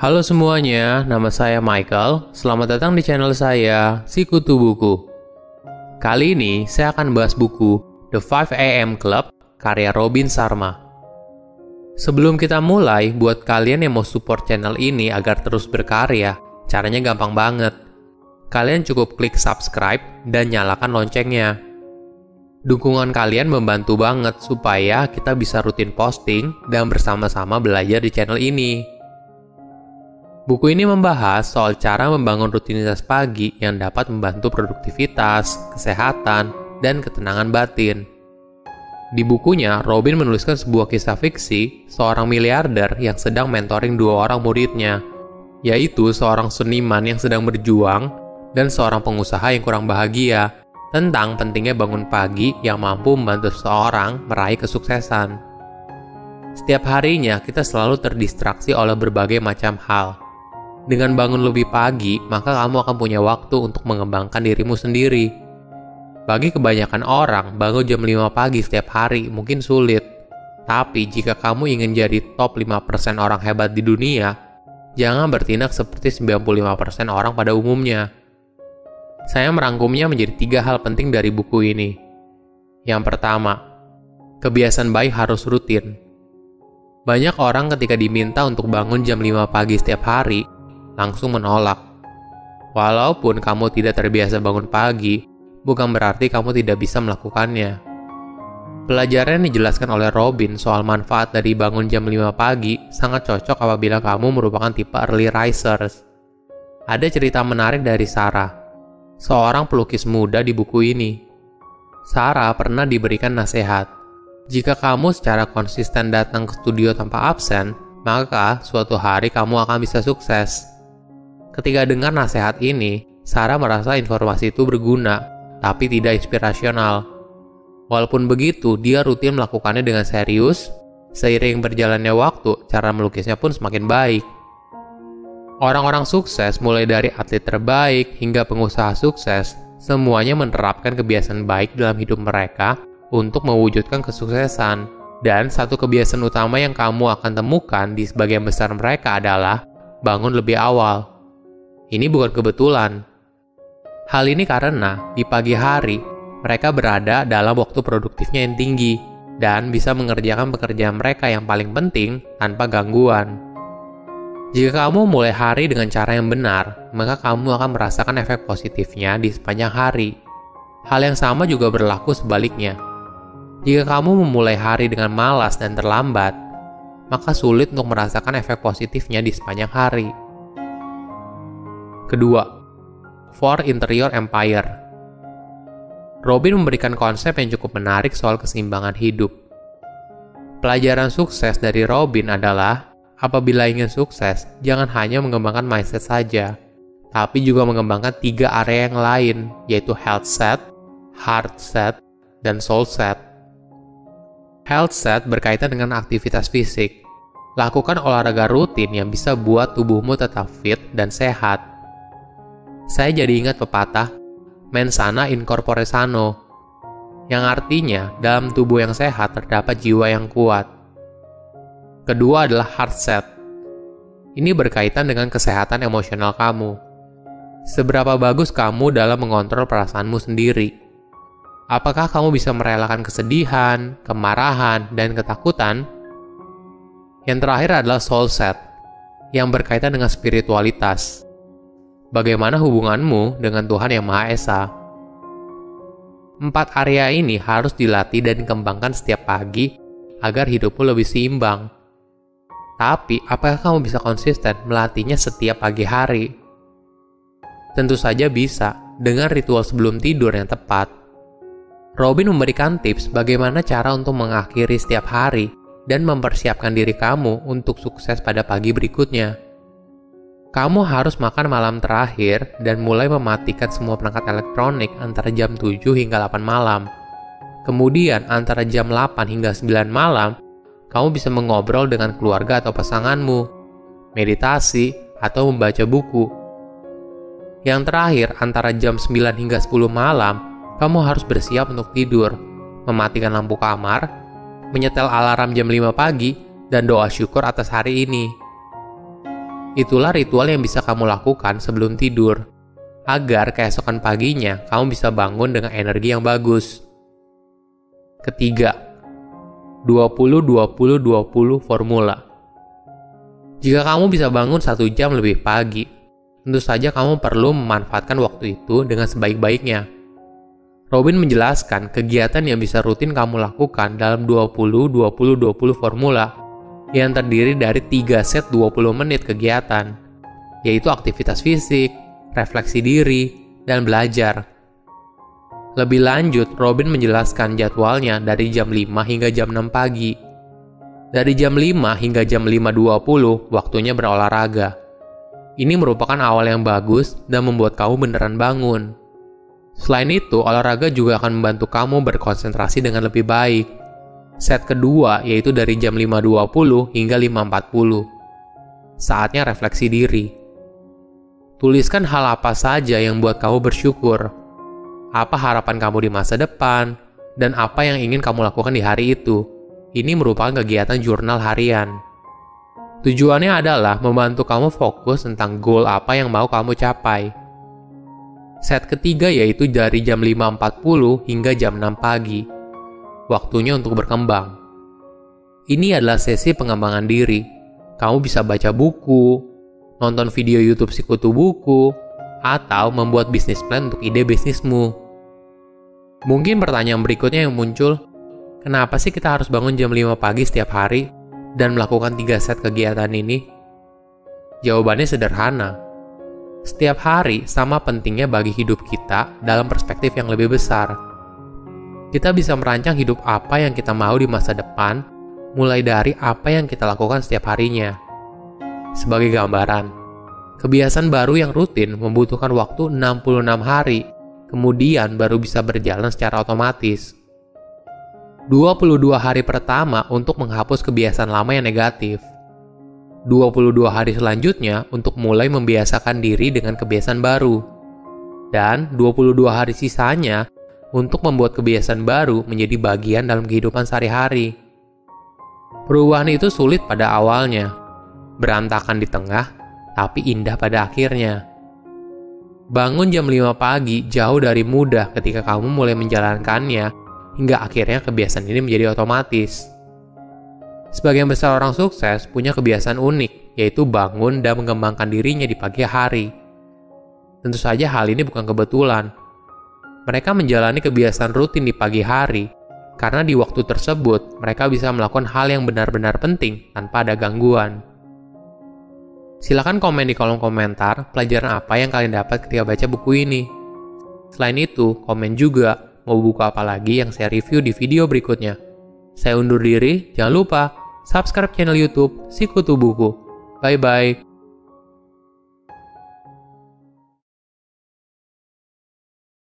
Halo semuanya, nama saya Michael. Selamat datang di channel saya, Sikutu Buku. Kali ini saya akan bahas buku The 5 AM Club karya Robin Sharma. Sebelum kita mulai, buat kalian yang mau support channel ini agar terus berkarya, caranya gampang banget. Kalian cukup klik subscribe dan nyalakan loncengnya. Dukungan kalian membantu banget supaya kita bisa rutin posting dan bersama-sama belajar di channel ini. Buku ini membahas soal cara membangun rutinitas pagi yang dapat membantu produktivitas, kesehatan, dan ketenangan batin. Di bukunya, Robin menuliskan sebuah kisah fiksi seorang miliarder yang sedang mentoring dua orang muridnya, yaitu seorang seniman yang sedang berjuang dan seorang pengusaha yang kurang bahagia, tentang pentingnya bangun pagi yang mampu membantu seseorang meraih kesuksesan. Setiap harinya, kita selalu terdistraksi oleh berbagai macam hal. Dengan bangun lebih pagi, maka kamu akan punya waktu untuk mengembangkan dirimu sendiri. Bagi kebanyakan orang, bangun jam 5 pagi setiap hari mungkin sulit. Tapi jika kamu ingin jadi top 5% orang hebat di dunia, jangan bertindak seperti 95% orang pada umumnya. Saya merangkumnya menjadi 3 hal penting dari buku ini. Yang pertama, kebiasaan baik harus rutin. Banyak orang ketika diminta untuk bangun jam 5 pagi setiap hari, langsung menolak. Walaupun kamu tidak terbiasa bangun pagi, bukan berarti kamu tidak bisa melakukannya. Pelajaran yang dijelaskan oleh Robin soal manfaat dari bangun jam 5 pagi sangat cocok apabila kamu merupakan tipe early risers. Ada cerita menarik dari Sarah, seorang pelukis muda di buku ini. Sarah pernah diberikan nasihat, jika kamu secara konsisten datang ke studio tanpa absen, maka suatu hari kamu akan bisa sukses. Ketika dengar nasihat ini, Sarah merasa informasi itu berguna, tapi tidak inspirasional. Walaupun begitu, dia rutin melakukannya dengan serius. Seiring berjalannya waktu, cara melukisnya pun semakin baik. Orang-orang sukses, mulai dari atlet terbaik hingga pengusaha sukses, semuanya menerapkan kebiasaan baik dalam hidup mereka untuk mewujudkan kesuksesan. Dan satu kebiasaan utama yang kamu akan temukan di sebagian besar mereka adalah bangun lebih awal. Ini bukan kebetulan. Hal ini karena di pagi hari, mereka berada dalam waktu produktifnya yang tinggi dan bisa mengerjakan pekerjaan mereka yang paling penting tanpa gangguan. Jika kamu mulai hari dengan cara yang benar, maka kamu akan merasakan efek positifnya di sepanjang hari. Hal yang sama juga berlaku sebaliknya. Jika kamu memulai hari dengan malas dan terlambat, maka sulit untuk merasakan efek positifnya di sepanjang hari. Kedua, 4 Interior Empire. Robin memberikan konsep yang cukup menarik soal keseimbangan hidup. Pelajaran sukses dari Robin adalah, apabila ingin sukses, jangan hanya mengembangkan mindset saja, tapi juga mengembangkan 3 area yang lain, yaitu health set, heart set, dan soul set. Health set berkaitan dengan aktivitas fisik. Lakukan olahraga rutin yang bisa buat tubuhmu tetap fit dan sehat. Saya jadi ingat pepatah, mens sana in corpore sano, yang artinya dalam tubuh yang sehat terdapat jiwa yang kuat. Kedua adalah heart set. Ini berkaitan dengan kesehatan emosional kamu. Seberapa bagus kamu dalam mengontrol perasaanmu sendiri? Apakah kamu bisa merelakan kesedihan, kemarahan, dan ketakutan? Yang terakhir adalah soul set, yang berkaitan dengan spiritualitas. Bagaimana hubunganmu dengan Tuhan Yang Maha Esa? 4 area ini harus dilatih dan dikembangkan setiap pagi agar hidupmu lebih seimbang. Tapi, apakah kamu bisa konsisten melatihnya setiap pagi hari? Tentu saja bisa, dengan ritual sebelum tidur yang tepat. Robin memberikan tips bagaimana cara untuk mengakhiri setiap hari dan mempersiapkan diri kamu untuk sukses pada pagi berikutnya. Kamu harus makan malam terakhir dan mulai mematikan semua perangkat elektronik antara jam 7 hingga 8 malam. Kemudian antara jam 8 hingga 9 malam, kamu bisa mengobrol dengan keluarga atau pasanganmu, meditasi, atau membaca buku. Yang terakhir, antara jam 9 hingga 10 malam, kamu harus bersiap untuk tidur, mematikan lampu kamar, menyetel alarm jam 5 pagi, dan doa syukur atas hari ini. Itulah ritual yang bisa kamu lakukan sebelum tidur, agar keesokan paginya kamu bisa bangun dengan energi yang bagus. Ketiga, 20-20-20 formula. Jika kamu bisa bangun 1 jam lebih pagi, tentu saja kamu perlu memanfaatkan waktu itu dengan sebaik-baiknya. Robin menjelaskan kegiatan yang bisa rutin kamu lakukan dalam 20-20-20 formula yang terdiri dari 3 set 20 menit kegiatan, yaitu aktivitas fisik, refleksi diri, dan belajar. Lebih lanjut, Robin menjelaskan jadwalnya dari jam 5 hingga jam 6 pagi. Dari jam 5 hingga jam 5.20, waktunya berolahraga. Ini merupakan awal yang bagus dan membuat kamu beneran bangun. Selain itu, olahraga juga akan membantu kamu berkonsentrasi dengan lebih baik. Set kedua yaitu dari jam 5.20 hingga 5.40. Saatnya refleksi diri. Tuliskan hal apa saja yang buat kamu bersyukur. Apa harapan kamu di masa depan, dan apa yang ingin kamu lakukan di hari itu. Ini merupakan kegiatan jurnal harian. Tujuannya adalah membantu kamu fokus tentang goal apa yang mau kamu capai. Set ketiga yaitu dari jam 5.40 hingga jam 6 pagi. Waktunya untuk berkembang. Ini adalah sesi pengembangan diri. Kamu bisa baca buku, nonton video YouTube Sikutu Buku, atau membuat bisnis plan untuk ide bisnismu. Mungkin pertanyaan berikutnya yang muncul, kenapa sih kita harus bangun jam 5 pagi setiap hari dan melakukan 3 set kegiatan ini? Jawabannya sederhana. Setiap hari sama pentingnya bagi hidup kita dalam perspektif yang lebih besar. Kita bisa merancang hidup apa yang kita mau di masa depan, mulai dari apa yang kita lakukan setiap harinya. Sebagai gambaran, kebiasaan baru yang rutin membutuhkan waktu 66 hari, kemudian baru bisa berjalan secara otomatis. 22 hari pertama untuk menghapus kebiasaan lama yang negatif. 22 hari selanjutnya untuk mulai membiasakan diri dengan kebiasaan baru. Dan 22 hari sisanya untuk membuat kebiasaan baru menjadi bagian dalam kehidupan sehari-hari. Perubahan itu sulit pada awalnya, berantakan di tengah, tapi indah pada akhirnya. Bangun jam 5 pagi jauh dari mudah ketika kamu mulai menjalankannya, hingga akhirnya kebiasaan ini menjadi otomatis. Sebagian besar orang sukses punya kebiasaan unik, yaitu bangun dan mengembangkan dirinya di pagi hari. Tentu saja hal ini bukan kebetulan. Mereka menjalani kebiasaan rutin di pagi hari, karena di waktu tersebut mereka bisa melakukan hal yang benar-benar penting tanpa ada gangguan. Silakan komen di kolom komentar pelajaran apa yang kalian dapat ketika baca buku ini. Selain itu, komen juga mau buku apa lagi yang saya review di video berikutnya. Saya undur diri, jangan lupa subscribe channel YouTube Sikutu Buku. Bye-bye.